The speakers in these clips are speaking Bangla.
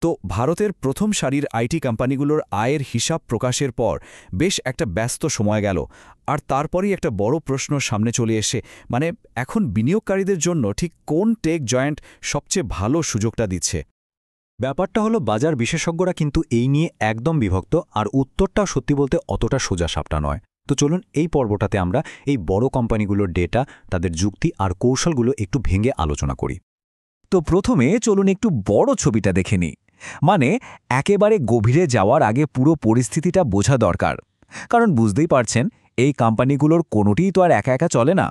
তো ভারতের প্রথম সারির আইটি কোম্পানিগুলোর আয়ের হিসাব প্রকাশের পর বেশ একটা ব্যস্ত সময় গেল, আর তারপরই একটা বড় প্রশ্ন সামনে চলে এসে এখন বিনিয়োগকারীদের জন্য ঠিক কোন টেক জয়েন্ট সবচেয়ে ভালো সুযোগটা দিচ্ছে। ব্যাপারটা হলো বাজার বিশেষজ্ঞরা কিন্তু এই নিয়ে একদম বিভক্ত, আর উত্তরটা সত্যি বলতে অতটা সোজা সাপটা নয়। তো চলুন এই পর্বটাতে আমরা এই বড় কোম্পানিগুলোর ডেটা, তাদের যুক্তি আর কৌশলগুলো একটু ভেঙে আলোচনা করি। তো প্রথমে চলুন একটু বড় ছবিটা দেখে নিই, একেবারে গভীরে যাওয়ার আগে পুরো পরিস্থিতিটা বোঝা দরকার, কারণ বুঝতেই পারছেন এই কোম্পানিগুলোর কোনোটিই তো আর একা একা চলে না।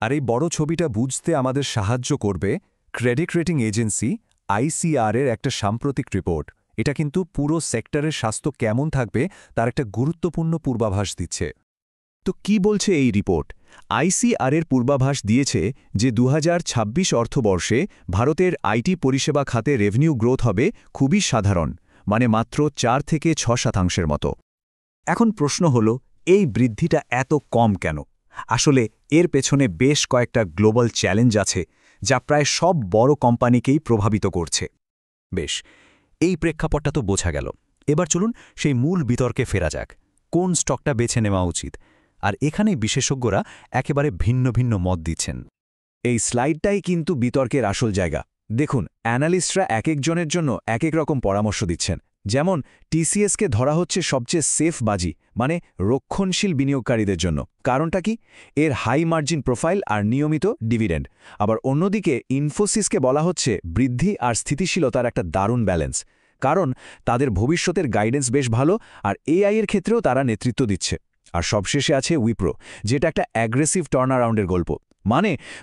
আর এই বড় ছবিটা বুঝতে আমাদের সাহায্য করবে ক্রেডিট রেটিং এজেন্সি ICR-এর একটা সাম্প্রতিক রিপোর্ট। এটা কিন্তু পুরো সেক্টরের স্বাস্থ্য কেমন থাকবে তার একটা গুরুত্বপূর্ণ পূর্বাভাস দিচ্ছে। তো কি বলছে এই রিপোর্ট? ICR-এর পূর্বাভাস দিয়েছে যে 2026 অর্থবর্ষে ভারতের আইটি পরিষেবা খাতে রেভিনিউ গ্রোথ হবে খুবই সাধারণ, মাত্র 4 থেকে 6% মতো। এখন প্রশ্ন হলো, এই বৃদ্ধিটা এত কম কেন? আসলে এর পেছনে বেশ কয়েকটা গ্লোবাল চ্যালেঞ্জ আছে, যা প্রায় সব বড় কোম্পানিকেই প্রভাবিত করছে। বেশ, এই প্রেক্ষাপটটা তো বোঝা গেল। এবার চলুন সেই মূল বিতর্কে ফেরা যাক, কোন স্টকটা বেছে নেওয়া উচিত। আর এখানেই বিশেষজ্ঞরা একেবারে ভিন্ন ভিন্ন মত দিচ্ছেন। এই স্লাইডটাই কিন্তু বিতর্কের আসল জায়গা। দেখুন, অ্যানালিস্টরা এক একজনের জন্য এক এক রকম পরামর্শ দিচ্ছেন। যেমন TCSকে ধরা হচ্ছে সবচেয়ে সেফ বাজি, রক্ষণশীল বিনিয়োগকারীদের জন্য। কারণটা কি? এর হাই মার্জিন প্রোফাইল আর নিয়মিত ডিভিডেন্ড। আবার অন্যদিকে ইনফোসিসকে বলা হচ্ছে বৃদ্ধি আর স্থিতিশীলতার একটা দারুণ ব্যালেন্স, কারণ তাদের ভবিষ্যতের গাইডেন্স বেশ ভালো, আর AI-এর ক্ষেত্রেও তারা নেতৃত্ব দিচ্ছে। আর সবশেষে আছে উইপ্রো, যেটা একটা অ্যাগ্রেসিভ টার্নারাউন্ডের গল্প।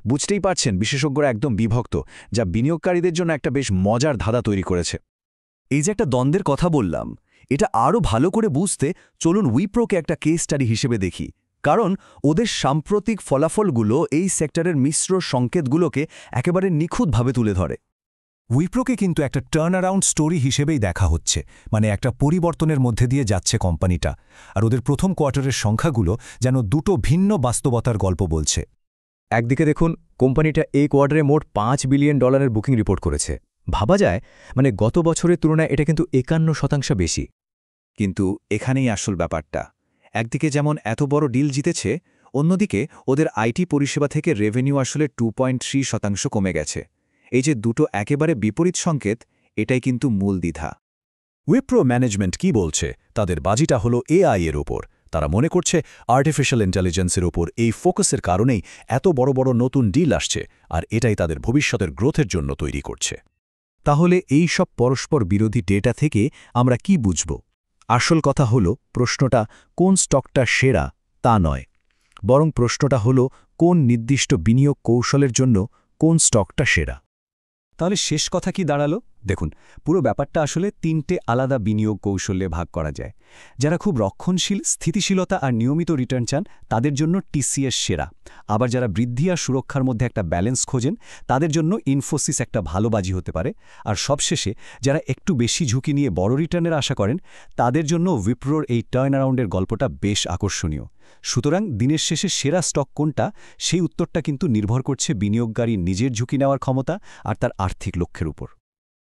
বুঝতেই পারছেন বিশেষজ্ঞরা একদম বিভক্ত, যা বিনিয়োগকারীদের জন্য একটা বেশ মজার ধাঁধা তৈরি করেছে। এই যে একটা দ্বন্দ্বের কথা বললাম, এটা আরও ভালো করে বুঝতে চলুন উইপ্রোকে একটা কেস স্টাডি হিসেবে দেখি, কারণ ওদের সাম্প্রতিক ফলাফলগুলো এই সেক্টরের মিশ্র সংকেতগুলোকে একেবারে নিখুঁতভাবে তুলে ধরে। উইপ্রোকে কিন্তু একটা টার্নঅ্যারাউন্ড স্টোরি হিসেবেই দেখা হচ্ছে, একটা পরিবর্তনের মধ্যে দিয়ে যাচ্ছে কোম্পানিটা। আর ওদের প্রথম কোয়ার্টারের সংখ্যাগুলো যেন দুটো ভিন্ন বাস্তবতার গল্প বলছে। একদিকে দেখুন, কোম্পানিটা এই কোয়ার্টারে মোট $5 বিলিয়ন বুকিং রিপোর্ট করেছে। ভাবা যায়, গত বছরের তুলনায় এটা কিন্তু 51% বেশি। কিন্তু এখানেই আসল ব্যাপারটা। একদিকে যেমন এত বড় ডিল জিতেছে, অন্যদিকে ওদের আইটি পরিষেবা থেকে রেভিনিউ আসলে 2.3% কমে গেছে। এই যে দুটো একেবারে বিপরীত সংকেত, এটাই কিন্তু মূল দ্বিধা। উইপ্রো ম্যানেজমেন্ট কি বলছে? তাদের বাজিটা হলো AI-এর ওপর। তারা মনে করছে আর্টিফিশিয়াল ইন্টেলিজেন্সের ওপর এই ফোকাসের কারণেই এত বড় বড় নতুন ডিল আসছে, আর এটাই তাদের ভবিষ্যতের গ্রোথের জন্য তৈরি করছে। তাহলে এই সব পরস্পর বিরোধী ডেটা থেকে আমরা কি বুঝব? আসল কথা হলো, প্রশ্নটা কোন স্টকটা সেরা তা নয়, বরং প্রশ্নটা হলো কোন নির্দিষ্ট বিনিয়োগ কৌশলের জন্য কোন স্টকটা সেরা। তাহলে শেষ কথা কি দাঁড়ালো? দেখুন, পুরো ব্যাপারটা আসলে 3টে আলাদা বিনিয়োগ কৌশলে ভাগ করা যায়। যারা খুব রক্ষণশীল, স্থিতিশীলতা আর নিয়মিত রিটার্ন চান, তাদের জন্য TCS সেরা। আবার যারা বৃদ্ধি আর সুরক্ষার মধ্যে একটা ব্যালেন্স খোঁজেন, তাদের জন্য ইনফোসিস একটা ভালো বাজি হতে পারে। আর সবশেষে যারা একটু বেশি ঝুঁকি নিয়ে বড় রিটার্নের আশা করেন, তাদের জন্য উইপ্রোর এই টার্নঅ্যারাউন্ডের গল্পটা বেশ আকর্ষণীয়। সুতরাং দিনের শেষে সেরা স্টক কোনটা, সেই উত্তরটা কিন্তু নির্ভর করছে বিনিয়োগকারীর নিজের ঝুঁকি নেওয়ার ক্ষমতা আর তার আর্থিক লক্ষ্যের উপর।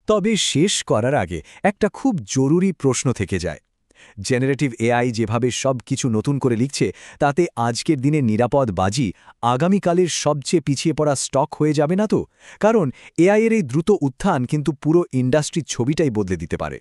তবে শেষ করার আগে একটা খুব জরুরি প্রশ্ন থেকে যায়। জেনারেটিভ AI যেভাবে সব কিছু নতুন করে লিখছে, তাতে আজকের দিনে নিরাপদ বাজি আগামীকালের সবচেয়ে পিছিয়ে পড়া স্টক হয়ে যাবে না তো? কারণ AI-এর এই দ্রুত উত্থান কিন্তু পুরো ইন্ডাস্ট্রির ছবিটাই বদলে দিতে পারে।